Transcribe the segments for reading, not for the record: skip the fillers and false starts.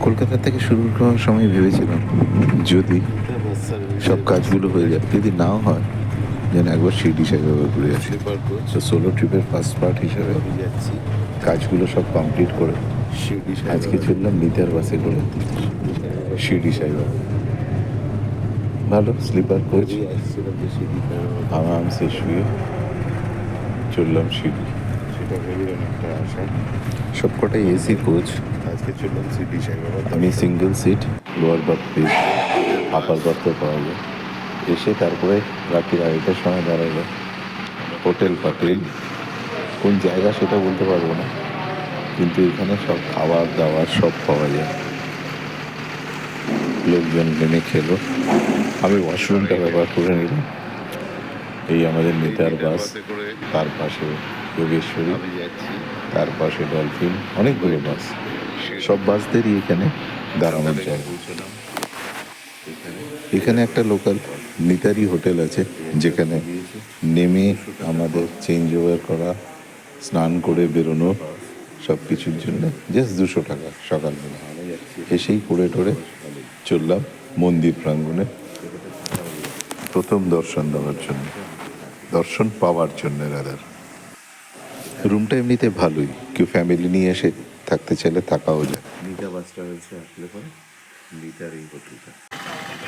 কলকাতা থেকে শুরু করার সময় ভেবেছিলাম যদি সব কাজগুলো হয়ে যায়, যদি নাও হয় যেন একবার শিরডি সাই বাবা ঘুরে আসি। স্লিপার কোচ তো সোলো ট্রিপের ফার্স্ট পার্ট হিসেবে আমি যাচ্ছি কাজগুলো সব কমপ্লিট করে শিরডি সাই আজকে বাবার চললাম নিতার বাসে করে শিরডি সাই বাবা। ভালো স্লিপার কোচ, ভেবেই আসছিলাম যে শিরডি সাই বাবার আরামসে শুয়ে চললাম শিরডি। সেটা ভেবেই অনেকটা আশা। সবকটাই এসি কোচ। আজকে চললাম শিরডি সাই বাবার আমি সিঙ্গেল সিট, লোয়ার বার্থ পেয়ে আপার বার্থও পাওয়া যায়। এসে তারপরে রাত্রি 2:30টার সময় দাঁড়ালো হোটেল পাটেল। কোন জায়গা সেটা বলতে পারবো না, কিন্তু এখানে সব খাবার দাবার সব পাওয়া যায়। লোকজন নেমে খেলো, আমি ওয়াশরুমটা ব্যবহার করে নিলাম। এই আমাদের নেতার বাস, করে তার পাশে যোগেশ্বরী, আমি যাচ্ছি তার পাশে ডলফিন, অনেকগুলো বাস। সব বাসদেরই এখানে দাঁড়ানোর জায়গা। পৌঁছলাম এখানে। এখানে একটা লোকাল নিতারি হোটেল আছে, যেখানে নেমে আমাদের চেঞ্জ ওভার করা, স্নান করে বেরোনো, সব কিছুর জন্য জাস্ট 200 টাকা সকালবেলা। এসেই করে টোরে চললাম মন্দির প্রাঙ্গণে প্রথম দর্শন দেওয়ার জন্য, দর্শন পাওয়ার জন্য রাদার। রুমটা এমনিতে ভালোই, কেউ ফ্যামিলি নিয়ে এসে থাকতে চাইলে থাকাও যায়। নিতা বাসটা হয়েছে আসলে পরে নিতার এই হোটেলটা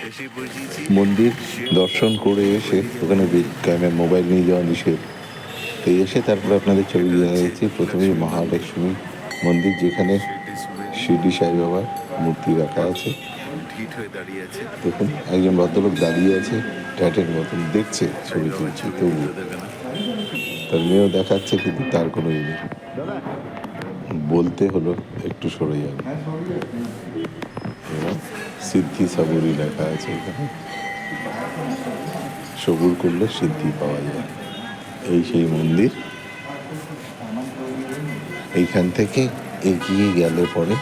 এসে পৌঁছেছি। মন্দির দর্শন করে এসে ওখানে মোবাইল নিয়ে যাওয়া নিষেধ। তো এসে তারপরে আপনাদের ছবি দিয়ে যাচ্ছি। প্রথমেই মহালক্ষ্মী মন্দির, যেখানে শিরডি সাই বাবার মূর্তি রাখা আছে। ঢিট হয়ে দাঁড়িয়ে আছে। দেখুন একজন ভদ্রলোক দাঁড়িয়ে আছে, ট্যাটের মতন দেখছে ছবি বাবার তুলছে, ছবি তবু তুলতে দেবে না। তার মেয়েও দেখাচ্ছে, কিন্তু তার কোনো ইয়ে নেই। বলতে হলো একটু সরে যাবে। এবং সিদ্ধি সাবুরি লেখা আছে এখানে, সবুর করলে সিদ্ধি পাওয়া যায়। এই সেই মন্দির। এইখান থেকে এগিয়ে গেলে পরে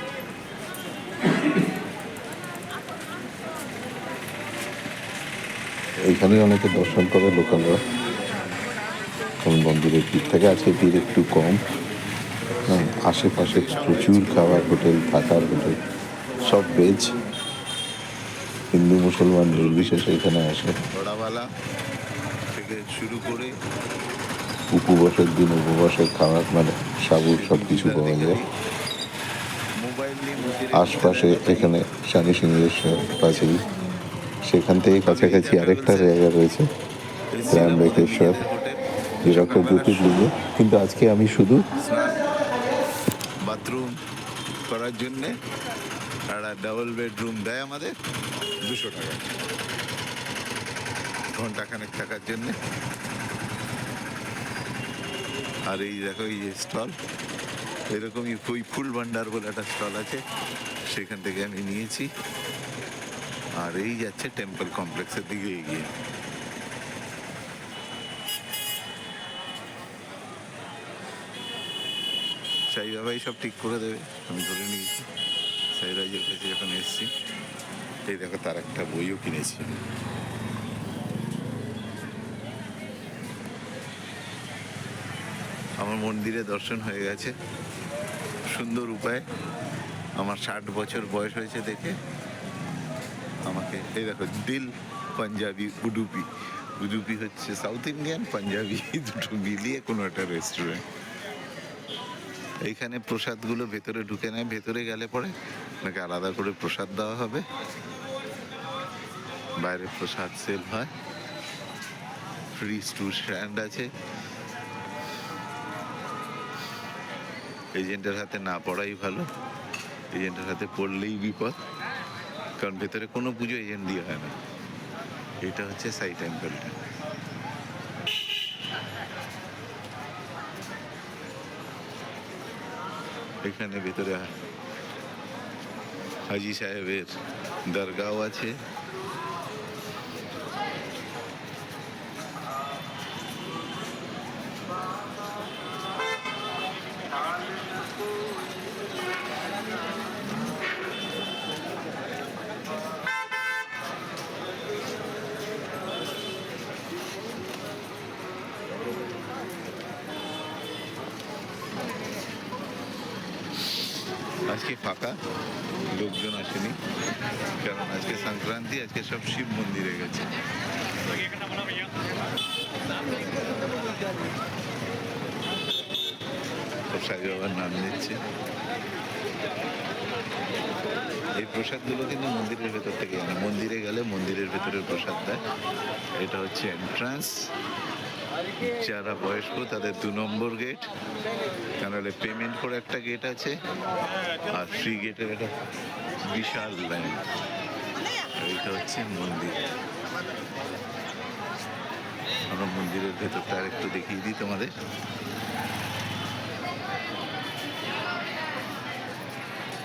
এইখানে অনেকে দর্শন করে লোকালরা, কারণ মন্দিরের ভিড় থাকে। আজকে ভিড় একটু কম। হ্যাঁ, আশেপাশে প্রচুর খাবার হোটেল, থাকার হোটেল, সব ভেজ। হিন্দু মুসলমান নির্বিশেষে এখানে আসে। বড়াওয়ালা থেকে শুরু করে উপবাসের দিন উপবাসের খাবার, মানে সাবুর সব কিছু পাওয়া যায়। মোবাইল নিয়ে মন্দিরে আশপাশে এখানে শনি সিংহেশ্বর কাছেই, সেখান থেকে কাছাকাছি আরেকটা জায়গা রয়েছে ত্র্যম্বকেশ্বর, যেরকম জ্যোতির্লিঙ্গ। কিন্তু আজকে আমি শুধু স্নান বাথরুম করার জন্যে একটা ডাবল বেডরুম দেয় আমাদের 200 টাকা ঘন্টাখানেক থাকার জন্যে। আর এই দেখো এই যে স্টল, এরকমই ওই ফুল ভান্ডার বলে একটা স্টল আছে, সেখান থেকে আমি নিয়েছি। আর এই যাচ্ছে টেম্পল কমপ্লেক্সের দিকে এগিয়ে। সাই বাবাই সব ঠিক করে দেবে, আমি ধরে নিয়েছি। সাইরাজের কাছে যখন এসেছি, এই দেখো তার একটা বইও কিনেছি। আমার মন্দিরে দর্শন হয়ে গেছে সুন্দর উপায়। আমার 60 বছর বয়স হয়েছে দেখে আমাকে, এই দেখো দিল পাঞ্জাবি উডুপি। উডুপি হচ্ছে সাউথ ইন্ডিয়ান, পাঞ্জাবি দুটো মিলিয়ে কোনো একটা রেস্টুরেন্ট। এইখানে প্রসাদগুলো ভেতরে ঢুকে নেয়, ভেতরে গেলে পরে আপনাকে আলাদা করে প্রসাদ দেওয়া হবে। বাইরে প্রসাদ সেল হয়, ফ্রি টু স্ট্যান্ড আছে। এজেন্টের হাতে না পড়াই ভালো, এজেন্টের হাতে পড়লেই বিপদ, কারণ ভেতরে কোনো পুজো এজেন্ট দিয়ে হয় না। এটা হচ্ছে সাই টেম্পলটা। এখানে ভেতরে হাজি সাহেবের দরগাও আছে। আজকে ফাঁকা, লোকজন আসেনি, কারণ আজকে সংক্রান্তি, আজকে সব শিব মন্দিরে গেছে। সব সাই বাবার নাম নিচ্ছে। এই প্রসাদগুলো কিন্তু মন্দিরের ভেতর থেকে আনে, মন্দিরে গেলে মন্দিরের ভেতরের প্রসাদ দেয়। এটা হচ্ছে এন্ট্রান্স। যারা বয়স্ক তাদের 2 নম্বর গেট, তাহলে পেমেন্ট করে একটা গেট আছে, আর ফ্রি গেটের একটা বিশাল লাইন। এইটা হচ্ছে মন্দির। আমরা মন্দিরের ভেতরটা আর একটু দেখিয়ে দিই তোমাদের।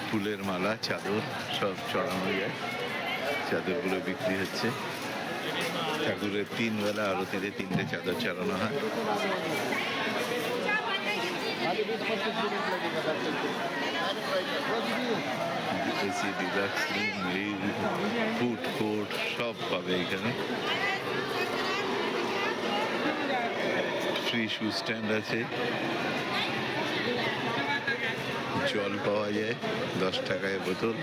ফুলের মালা, চাদর সব চড়ানো যায়, চাদরগুলো বিক্রি হচ্ছে। ঠাকুরের 3 বেলা আরতিতে 3টে চাদর চড়ানো হয়। AC deluxe room, food court সব পাবে এখানে। ফ্রি শু স্ট্যান্ড আছে, জল পাওয়া যায় 10 টাকায় বোতল।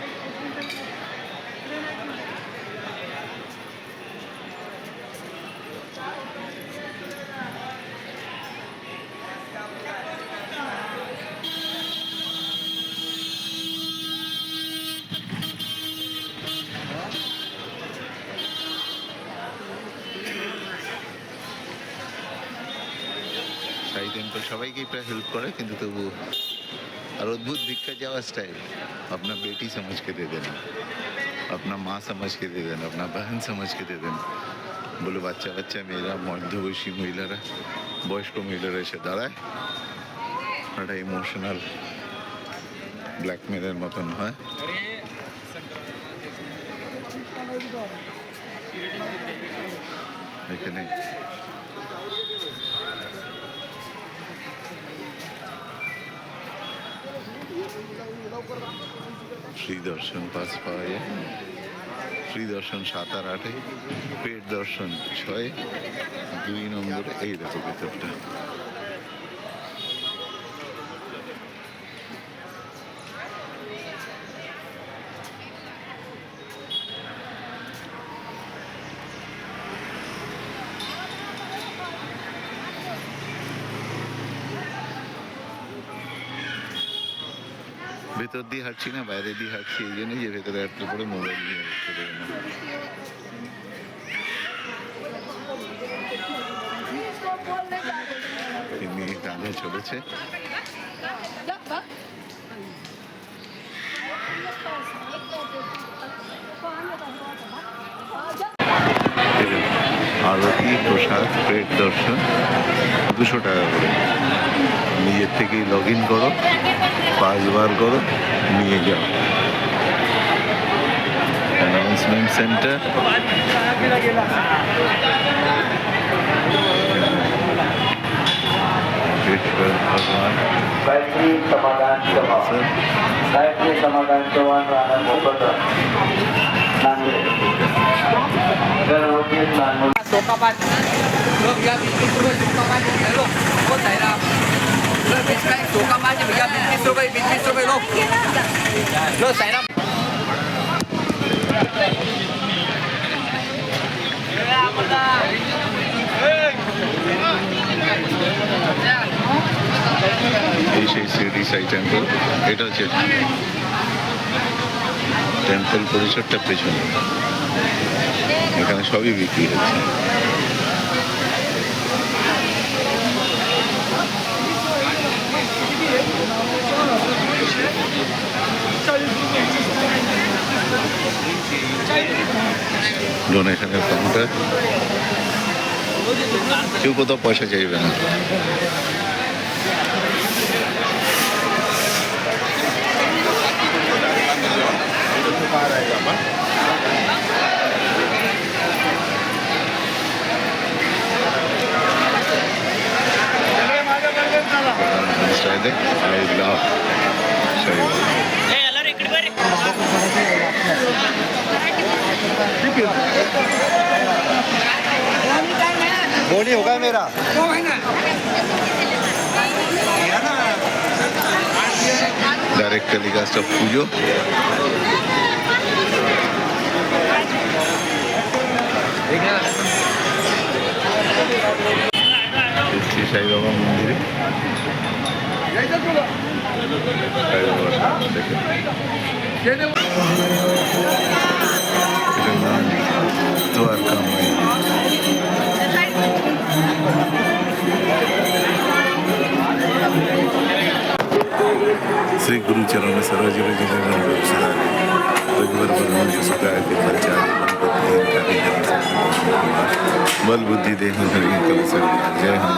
সাই টেম্পল সবাইকেই প্রায় হেল্প করে, কিন্তু তবু और अद्भुत दिखकर जावा स्टाइल। अपना बेटी समझ के दे देना, अपना माँ समझ के दे देना, अपना बहन समझ के दे देना। বলে বাচ্চা বাচ্চা মেয়েরা, মধ্যবয়সী মহিলারা, বয়স্ক মহিলারা এসে দাঁড়ায়, একটা ইমোশনাল ব্ল্যাকমেলের মতন হয়। এখানে ফ্রি দর্শন পাস পাওয়া যায়। ফ্রি দর্শন 7 আর 8, পেড দর্শন 6, 2 নম্বরে। এই দেখো ভেতরটা। ভেতর দিয়ে হাঁটছি না, বাইরে দিয়ে হাঁটছি, এই জন্যই যে ভেতরে হাঁটতে পরে মোবাইল নিয়ে চলে গেল। তিনি কাঁধে চলেছে। আরতি, প্রসাদ, পেট দর্শন 200 টাকা করে। নিজের থেকেই লগ ইন করো, 5 বার করো, নিয়ে যাও। অ্যানাউন্সমেন্ট সেন্টার, भगवान गायत्री समाधान सभा, गायत्री समाधान सभा राणा गोपाल नांदेड दरवर्षी Nanded Sokapan. Lo biar bisnis suruh sokapan lo. Kau saya dah. Lo bisnis sokapan je biar bisnis suruh lo. Lo saya dah. এই সেই শিরডি সাই টেম্পল। এটা হচ্ছে টেম্পল পরিসরটা পেছনে, এখানে সবই বিক্রি হচ্ছে। ডোনেশনের কাউন্টার, কেউ কোথাও পয়সা চাইবে না। Friday, I love बोली होगा मेरा डायरेक्ट टेलीकास्ट ऑफ पूजो। শ্রী সাই বাবা মন্দিরে সাই বাবা দেখেন এটার নাম দ্বারকা মাই। श्री गुरु चरण सरोज रज रघुवर बल सुखाय बल बुद्धि देह जय हनुमान।